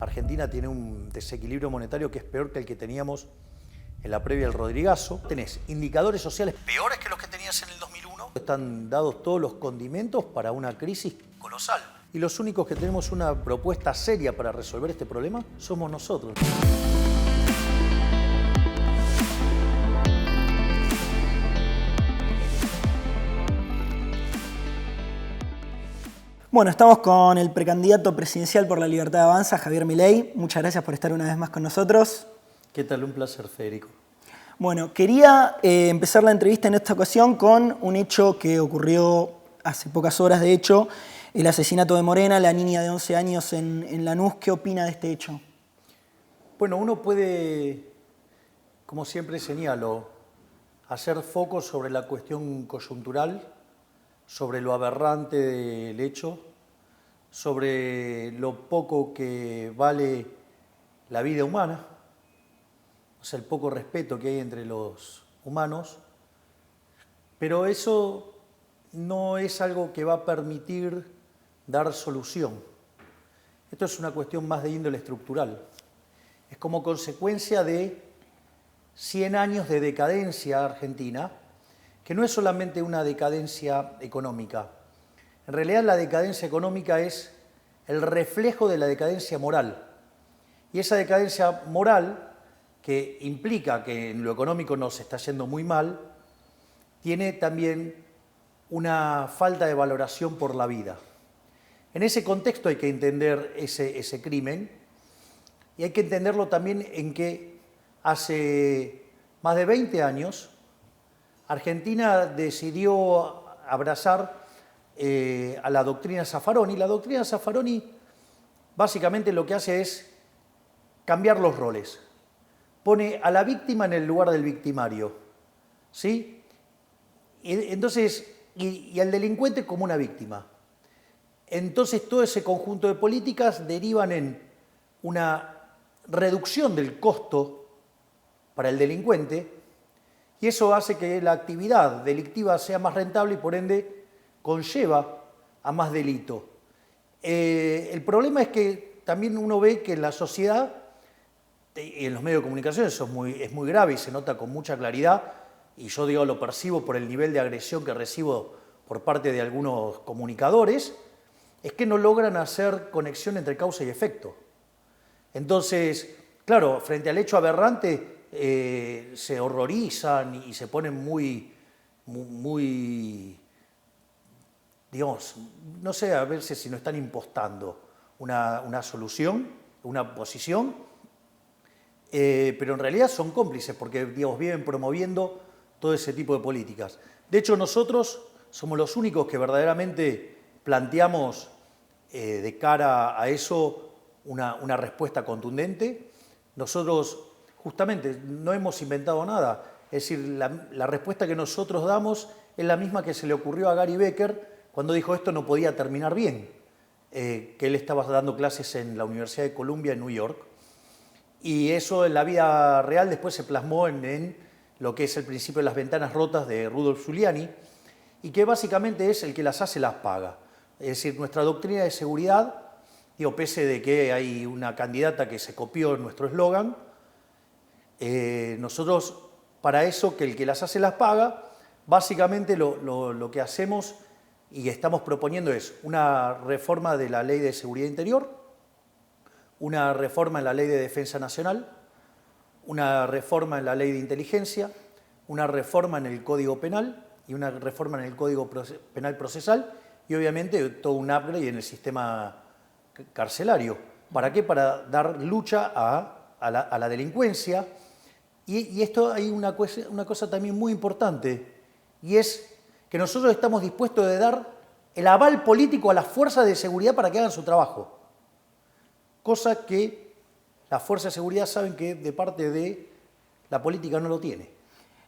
Argentina tiene un desequilibrio monetario que es peor que el que teníamos en la previa del Rodrigazo. Tenés indicadores sociales peores que los que tenías en el 2001. Están dados todos los condimentos para una crisis colosal. Y los únicos que tenemos una propuesta seria para resolver este problema somos nosotros. Bueno, estamos con el precandidato presidencial por la Libertad Avanza, Javier Milei. Muchas gracias por estar una vez más con nosotros. ¿Qué tal? Un placer, Federico. Bueno, quería empezar la entrevista en esta ocasión con un hecho que ocurrió hace pocas horas, de hecho, el asesinato de Morena, la niña de 11 años en Lanús. ¿Qué opina de este hecho? Bueno, uno puede, como siempre señalo, hacer foco sobre la cuestión coyuntural, sobre lo aberrante del hecho, sobre lo poco que vale la vida humana, o sea, el poco respeto que hay entre los humanos, pero eso no es algo que va a permitir dar solución. Esto es una cuestión más de índole estructural. Es como consecuencia de 100 años de decadencia argentina, que no es solamente una decadencia económica. En realidad la decadencia económica es el reflejo de la decadencia moral. Y esa decadencia moral, que implica que en lo económico nos está yendo muy mal, tiene también una falta de valoración por la vida. En ese contexto hay que entender ese crimen, y hay que entenderlo también en que hace más de 20 años Argentina decidió abrazar a la doctrina Zaffaroni. La doctrina Zaffaroni básicamente lo que hace es cambiar los roles. Pone a la víctima en el lugar del victimario, ¿sí? Y al delincuente como una víctima. Entonces todo ese conjunto de políticas derivan en una reducción del costo para el delincuente, y eso hace que la actividad delictiva sea más rentable y por ende conlleva a más delito. El problema es que también uno ve que en la sociedad y en los medios de comunicación eso es muy grave y se nota con mucha claridad, y yo lo percibo por el nivel de agresión que recibo por parte de algunos comunicadores, es que no logran hacer conexión entre causa y efecto. Entonces, claro, frente al hecho aberrante, se horrorizan y se ponen muy, digamos, no sé a ver si no están impostando una solución, una posición, pero en realidad son cómplices porque, digamos, vienen promoviendo todo ese tipo de políticas. De hecho, nosotros somos los únicos que verdaderamente planteamos de cara a eso una respuesta contundente. Nosotros justamente no hemos inventado nada, es decir, la respuesta que nosotros damos es la misma que se le ocurrió a Gary Becker cuando dijo esto no podía terminar bien, que él estaba dando clases en la Universidad de Columbia en New York, y eso en la vida real después se plasmó en lo que es el principio de las ventanas rotas de Rudolf Giuliani, y que básicamente es el que las hace las paga. Es decir, nuestra doctrina de seguridad, pese de que hay una candidata que se copió en nuestro eslogan, nosotros, para eso, que el que las hace las paga, básicamente lo que hacemos y estamos proponiendo es una reforma de la Ley de Seguridad Interior, una reforma en la Ley de Defensa Nacional, una reforma en la Ley de Inteligencia, una reforma en el Código Penal y una reforma en el Código Penal Procesal y obviamente todo un upgrade en el sistema carcelario. ¿Para qué? Para dar lucha a la delincuencia. Y esto hay una cosa también muy importante, y es que nosotros estamos dispuestos a dar el aval político a las fuerzas de seguridad para que hagan su trabajo. Cosa que las fuerzas de seguridad saben que de parte de la política no lo tiene.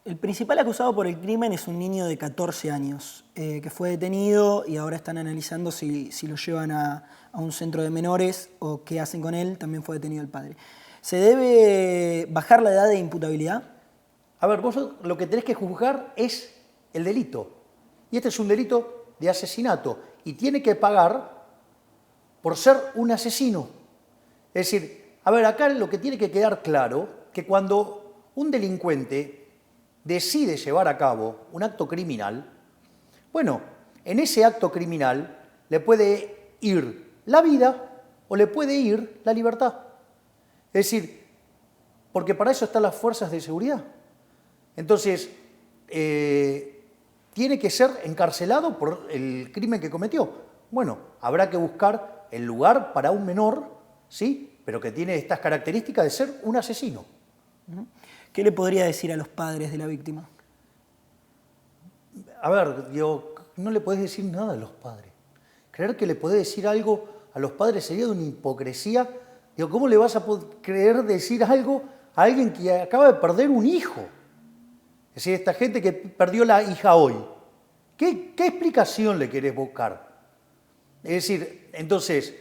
El principal acusado por el crimen es un niño de 14 años que fue detenido y ahora están analizando si lo llevan a un centro de menores o qué hacen con él. También fue detenido el padre. ¿Se debe bajar la edad de imputabilidad? A ver, vos lo que tenés que juzgar es el delito. Y este es un delito de asesinato y tiene que pagar por ser un asesino. Es decir, a ver, acá lo que tiene que quedar claro, que cuando un delincuente decide llevar a cabo un acto criminal, bueno, en ese acto criminal le puede ir la vida o le puede ir la libertad. Es decir, porque para eso están las fuerzas de seguridad. Entonces, tiene que ser encarcelado por el crimen que cometió. Bueno, habrá que buscar el lugar para un menor, ¿sí? Pero que tiene estas características de ser un asesino. ¿Qué le podría decir a los padres de la víctima? A ver, digo, no le podés decir nada a los padres. Creer que le podés decir algo a los padres sería de una hipocresía. Digo, ¿cómo le vas a creer decir algo a alguien que acaba de perder un hijo? Es decir, esta gente que perdió la hija hoy. ¿Qué explicación le querés buscar? Es decir, entonces,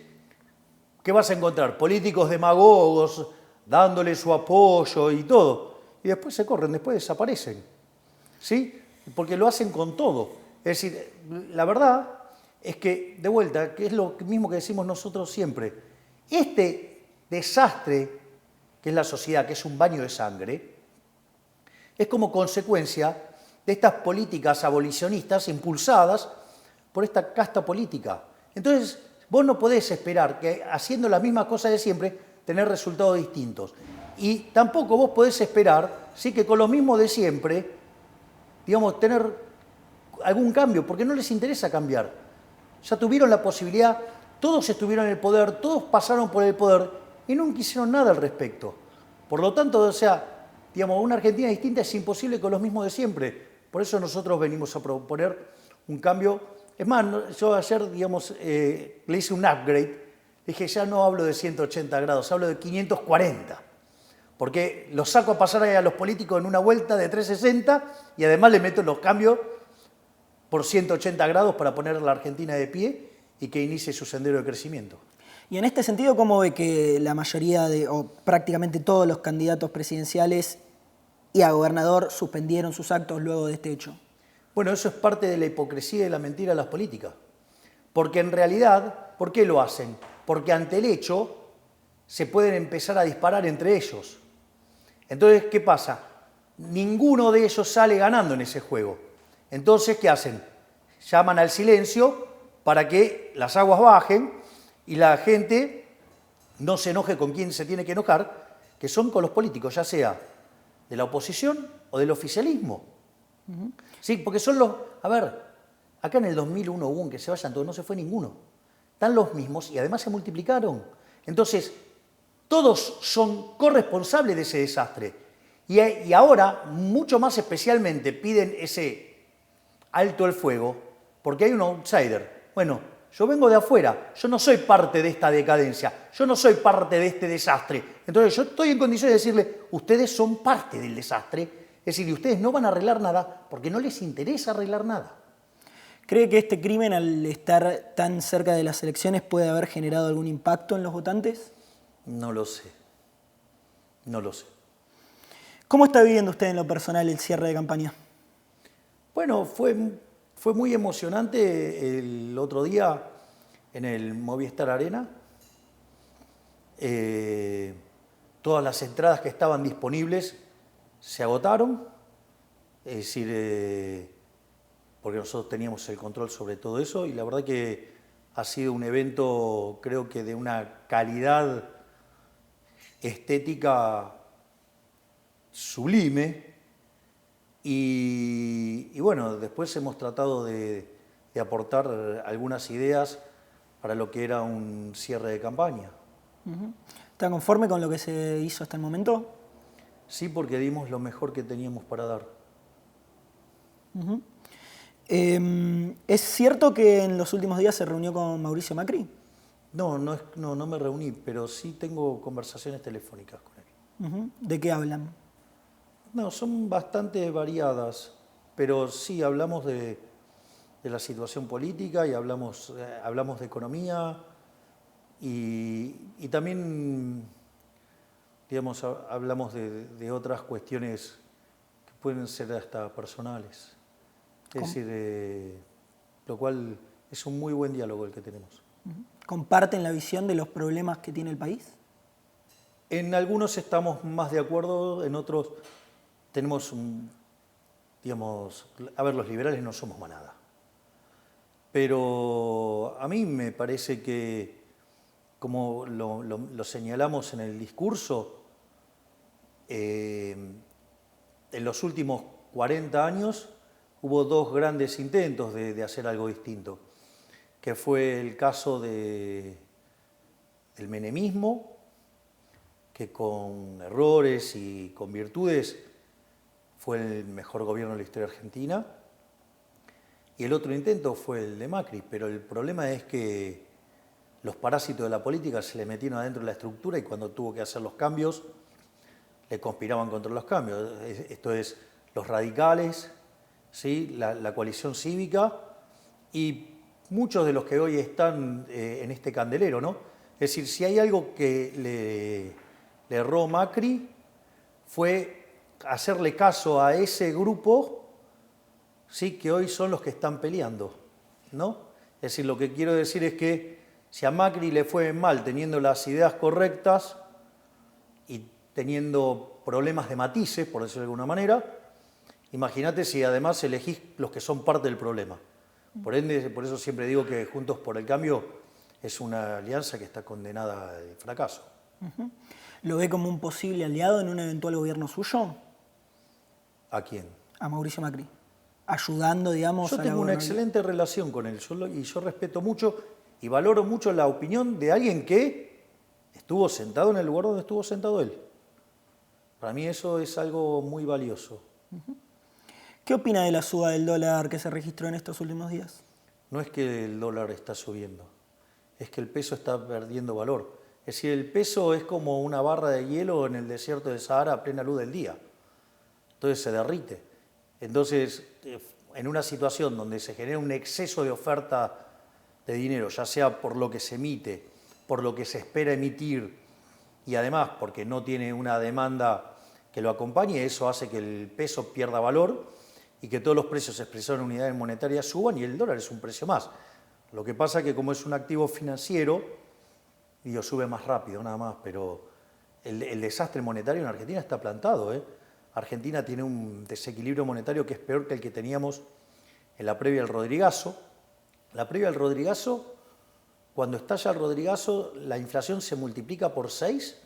¿qué vas a encontrar? Políticos demagogos dándole su apoyo y todo. Y después se corren, después desaparecen. ¿Sí? Porque lo hacen con todo. Es decir, la verdad es que, de vuelta, que es lo mismo que decimos nosotros siempre, este desastre que es la sociedad, que es un baño de sangre, es como consecuencia de estas políticas abolicionistas impulsadas por esta casta política. Entonces, vos no podés esperar que haciendo las mismas cosas de siempre, tener resultados distintos. Y tampoco vos podés esperar, sí, que con lo mismo de siempre, digamos, tener algún cambio, porque no les interesa cambiar. Ya tuvieron la posibilidad, todos estuvieron en el poder, todos pasaron por el poder y nunca hicieron nada al respecto. Por lo tanto, o sea, digamos, una Argentina distinta es imposible con los mismos de siempre. Por eso nosotros venimos a proponer un cambio. Es más, yo ayer, digamos, le hice un upgrade. Dije, ya no hablo de 180 grados, hablo de 540. Porque los saco a pasar a los políticos en una vuelta de 360 y además le meto los cambios por 180 grados para poner a la Argentina de pie y que inicie su sendero de crecimiento. Y en este sentido, ¿cómo ve que la mayoría o prácticamente todos los candidatos presidenciales y a gobernador suspendieron sus actos luego de este hecho? Bueno, eso es parte de la hipocresía y de la mentira de las políticas. Porque en realidad, ¿por qué lo hacen? Porque ante el hecho se pueden empezar a disparar entre ellos. Entonces, ¿qué pasa? Ninguno de ellos sale ganando en ese juego. Entonces, ¿qué hacen? Llaman al silencio para que las aguas bajen y la gente no se enoje con quien se tiene que enojar, que son con los políticos, ya sea de la oposición o del oficialismo. Sí, porque son los... A ver, acá en el 2001 hubo un que se vayan todos, no se fue ninguno. Están los mismos y además se multiplicaron. Entonces, todos son corresponsables de ese desastre. Y ahora, mucho más especialmente, piden ese alto el fuego porque hay un outsider. Bueno, yo vengo de afuera, yo no soy parte de esta decadencia, yo no soy parte de este desastre. Entonces yo estoy en condiciones de decirle, ustedes son parte del desastre, es decir, ustedes no van a arreglar nada porque no les interesa arreglar nada. ¿Cree que este crimen, al estar tan cerca de las elecciones, puede haber generado algún impacto en los votantes? No lo sé, no lo sé. ¿Cómo está viviendo usted en lo personal el cierre de campaña? Bueno, fue muy emocionante el otro día en el Movistar Arena. Todas las entradas que estaban disponibles se agotaron. Es decir, porque nosotros teníamos el control sobre todo eso y la verdad que ha sido un evento, creo que de una calidad estética sublime. Y bueno, después hemos tratado de aportar algunas ideas para lo que era un cierre de campaña. ¿Está conforme con lo que se hizo hasta el momento? Sí, porque dimos lo mejor que teníamos para dar. ¿Es cierto que en los últimos días se reunió con Mauricio Macri? No me reuní, pero sí tengo conversaciones telefónicas con él. ¿De qué hablan? No, son bastante variadas, pero sí hablamos de la situación política y hablamos de economía y también, digamos, hablamos de otras cuestiones que pueden ser hasta personales. Es decir, lo cual es un muy buen diálogo el que tenemos. ¿Comparten la visión de los problemas que tiene el país? En algunos estamos más de acuerdo, en otros tenemos, digamos, a ver, los liberales no somos manada. Pero a mí me parece que, como lo señalamos en el discurso, en los últimos 40 años hubo dos grandes intentos de hacer algo distinto, que fue el caso del menemismo, que con errores y con virtudes fue el mejor gobierno de la historia argentina, y el otro intento fue el de Macri, pero el problema es que los parásitos de la política se le metieron adentro de la estructura y cuando tuvo que hacer los cambios, le conspiraban contra los cambios. Esto es, los radicales, ¿sí? la coalición cívica y muchos de los que hoy están en este candelero, ¿no? Es decir, si hay algo que le erró Macri fue hacerle caso a ese grupo, sí, que hoy son los que están peleando, ¿no? Es decir, lo que quiero decir es que si a Macri le fue mal teniendo las ideas correctas y teniendo problemas de matices, por decirlo de alguna manera, imagínate si además elegís los que son parte del problema. Por ende, por eso siempre digo que Juntos por el Cambio es una alianza que está condenada al fracaso. ¿Lo ve como un posible aliado en un eventual gobierno suyo? ¿A quién? A Mauricio Macri. Ayudando, digamos, Yo a la tengo una gobernabilidad. excelente relación con él y yo respeto mucho y valoro mucho la opinión de alguien que estuvo sentado en el lugar donde estuvo sentado él. Para mí eso es algo muy valioso. ¿Qué opina de la suba del dólar que se registró en estos últimos días? No es que el dólar está subiendo, es que el peso está perdiendo valor. Es decir, el peso es como una barra de hielo en el desierto del Sahara a plena luz del día. Entonces se derrite. Entonces, en una situación donde se genera un exceso de oferta de dinero, ya sea por lo que se emite, por lo que se espera emitir y además porque no tiene una demanda que lo acompañe, eso hace que el peso pierda valor y que todos los precios expresados en unidades monetarias suban y el dólar es un precio más. Lo que pasa es que como es un activo financiero, sube más rápido nada más, pero el desastre monetario en Argentina está plantado, ¿eh? Argentina tiene un desequilibrio monetario que es peor que el que teníamos en la previa del Rodrigazo. La previa del Rodrigazo, cuando estalla el Rodrigazo, la inflación se multiplica por 6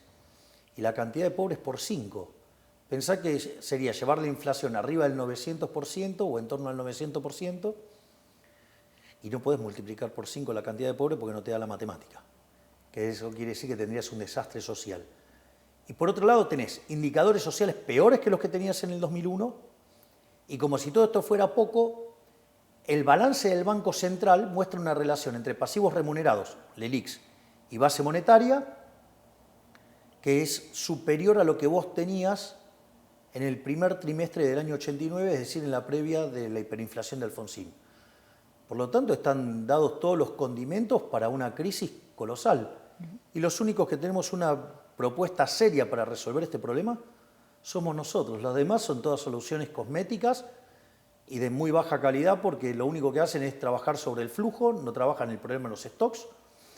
y la cantidad de pobres por 5. Pensá que sería llevar la inflación arriba del 900% o en torno al 900% y no podés multiplicar por 5 la cantidad de pobres porque no te da la matemática. Que eso quiere decir que tendrías un desastre social. Y por otro lado tenés indicadores sociales peores que los que tenías en el 2001 y como si todo esto fuera poco, el balance del Banco Central muestra una relación entre pasivos remunerados, LELIQs, y base monetaria que es superior a lo que vos tenías en el primer trimestre del año 89, es decir, en la previa de la hiperinflación de Alfonsín. Por lo tanto, están dados todos los condimentos para una crisis colosal. Y los únicos que tenemos una propuesta seria para resolver este problema somos nosotros. Las demás son todas soluciones cosméticas y de muy baja calidad porque lo único que hacen es trabajar sobre el flujo, no trabajan el problema de los stocks.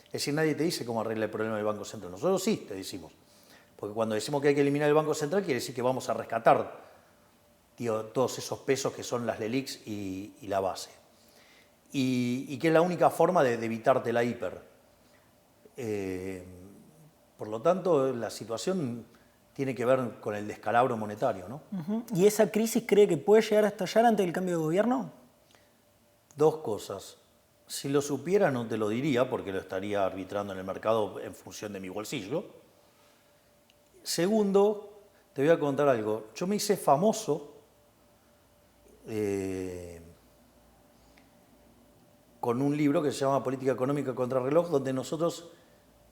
Es decir, nadie te dice cómo arregla el problema del Banco Central. Nosotros sí te decimos. Porque cuando decimos que hay que eliminar el Banco Central quiere decir que vamos a rescatar todos esos pesos que son las LELIQs y la base. Y que es la única forma de evitarte la hiper. Por lo tanto, la situación tiene que ver con el descalabro monetario, ¿no? ¿Y esa crisis cree que puede llegar a estallar ante el cambio de gobierno? Dos cosas. Si lo supiera no te lo diría porque lo estaría arbitrando en el mercado en función de mi bolsillo. Segundo, te voy a contar algo. Yo me hice famoso con un libro que se llama Política Económica contra Reloj, donde nosotros,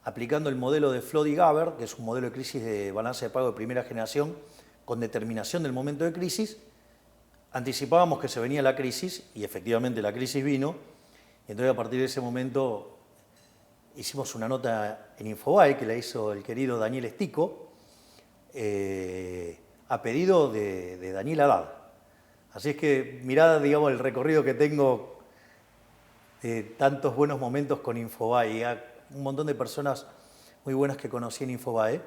aplicando el modelo de Flood-Gaber, que es un modelo de crisis de balance de pago de primera generación, con determinación del momento de crisis, anticipábamos que se venía la crisis, y efectivamente la crisis vino, y entonces a partir de ese momento hicimos una nota en Infobae, que la hizo el querido Daniel Estico, a pedido de Daniel Haddad. Así es que mirá, digamos, el recorrido que tengo de tantos buenos momentos con Infobae, y a un montón de personas muy buenas que conocí en Infobae.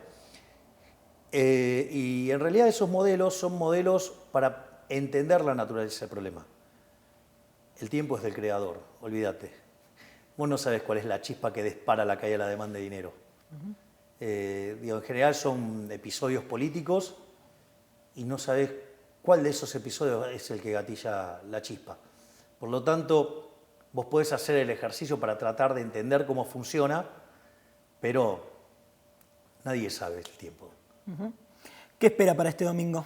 Y en realidad esos modelos son modelos para entender la naturaleza del problema. El tiempo es del creador, olvídate. Vos no sabés cuál es la chispa que dispara la caída de la demanda de dinero. En general son episodios políticos y no sabés cuál de esos episodios es el que gatilla la chispa. Por lo tanto, vos podés hacer el ejercicio para tratar de entender cómo funciona, pero nadie sabe el tiempo. ¿Qué espera para este domingo?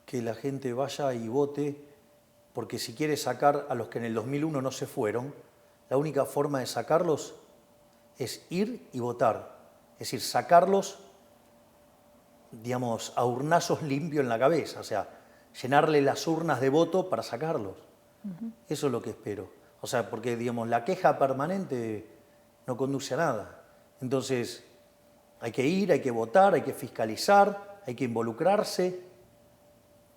Que la gente vaya y vote, porque si quiere sacar a los que en el 2001 no se fueron, la única forma de sacarlos es ir y votar. Es decir, sacarlos, digamos, a urnazos limpios en la cabeza, o sea, llenarle las urnas de voto para sacarlos. Eso es lo que espero. O sea, porque, digamos, la queja permanente no conduce a nada. Entonces, hay que ir, hay que votar, hay que fiscalizar, hay que involucrarse,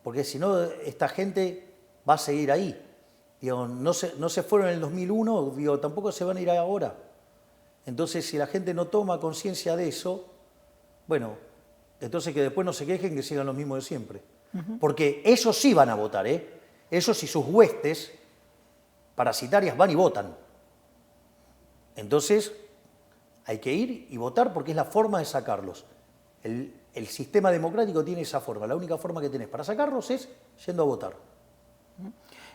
porque si no, esta gente va a seguir ahí. Digo, no se fueron en el 2001, digo, tampoco se van a ir ahora. Entonces, si la gente no toma conciencia de eso, bueno, entonces que después no se quejen, que sigan los mismos de siempre. Porque esos sí van a votar, ¿eh? Esos y sus huestes parasitarias van y votan. Entonces, hay que ir y votar porque es la forma de sacarlos. El sistema democrático tiene esa forma. La única forma que tenés para sacarlos es yendo a votar.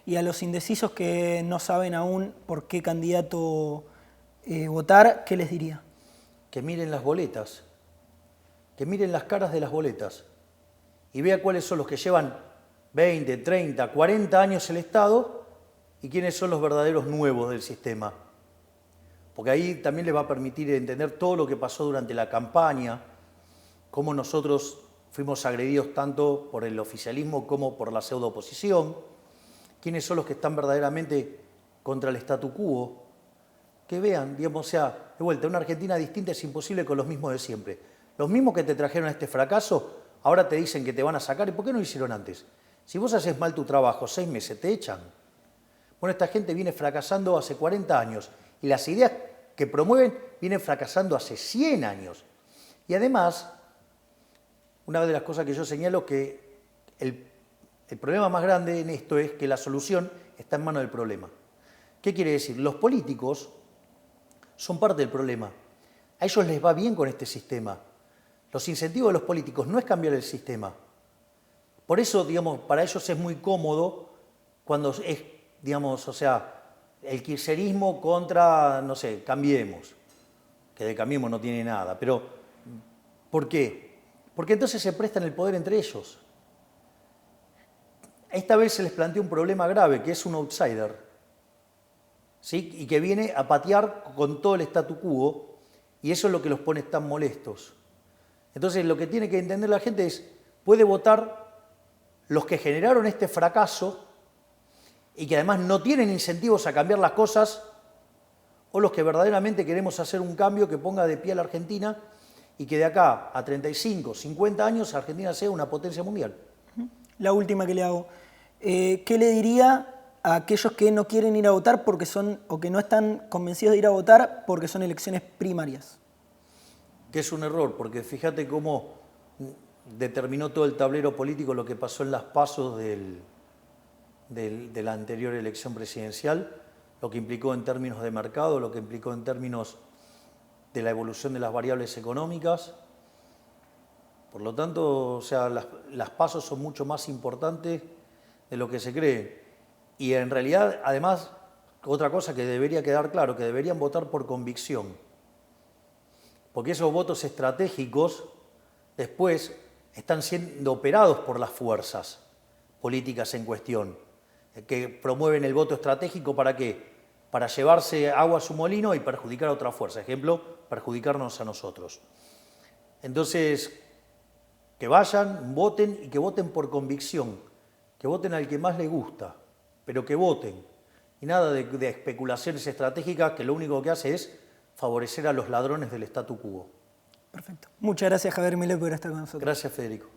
Y a los indecisos que no saben aún por qué candidato votar, ¿qué les diría? Que miren las boletas, que miren las caras de las boletas y vea cuáles son los que llevan 20, 30, 40 años el Estado y quiénes son los verdaderos nuevos del sistema. Porque ahí también les va a permitir entender todo lo que pasó durante la campaña, cómo nosotros fuimos agredidos tanto por el oficialismo como por la pseudo-oposición, quiénes son los que están verdaderamente contra el statu quo. Que vean, digamos, o sea, de vuelta, una Argentina distinta es imposible con los mismos de siempre. Los mismos que te trajeron a este fracaso, ahora te dicen que te van a sacar. ¿Y por qué no lo hicieron antes? Si vos haces mal tu trabajo, 6 meses, te echan. Bueno, esta gente viene fracasando hace 40 años y las ideas que promueven vienen fracasando hace 100 años. Y además, una de las cosas que yo señalo que el problema más grande en esto es que la solución está en manos del problema. ¿Qué quiere decir? Los políticos son parte del problema. A ellos les va bien con este sistema. Los incentivos de los políticos no es cambiar el sistema. Por eso, digamos, para ellos es muy cómodo cuando es, digamos, o sea, el kirchnerismo contra, no sé, Cambiemos, que de Cambiemos no tiene nada. Pero, ¿por qué? Porque entonces se prestan el poder entre ellos. Esta vez se les plantea un problema grave, que es un outsider, ¿sí? Y que viene a patear con todo el statu quo, y eso es lo que los pone tan molestos. Entonces, lo que tiene que entender la gente es, puede votar los que generaron este fracaso y que además no tienen incentivos a cambiar las cosas, o los que verdaderamente queremos hacer un cambio que ponga de pie a la Argentina y que de acá a 35, 50 años Argentina sea una potencia mundial. La última que le hago. ¿Qué le diría a aquellos que no quieren ir a votar porque son, o que no están convencidos de ir a votar porque son elecciones primarias? Que es un error, porque fíjate cómo determinó todo el tablero político lo que pasó en las pasos de la anterior elección presidencial, lo que implicó en términos de mercado, lo que implicó en términos de la evolución de las variables económicas. Por lo tanto, o sea, las pasos son mucho más importantes de lo que se cree. Y en realidad, además, otra cosa que debería quedar claro, que deberían votar por convicción. Porque esos votos estratégicos después están siendo operados por las fuerzas políticas en cuestión, que promueven el voto estratégico ¿para qué? Para llevarse agua a su molino y perjudicar a otra fuerza. Ejemplo, perjudicarnos a nosotros. Entonces, que vayan, voten y que voten por convicción, que voten al que más les gusta, pero que voten. Y nada de especulaciones estratégicas que lo único que hace es favorecer a los ladrones del statu quo. Perfecto. Muchas gracias, Javier Milei, por estar con nosotros. Gracias, Federico.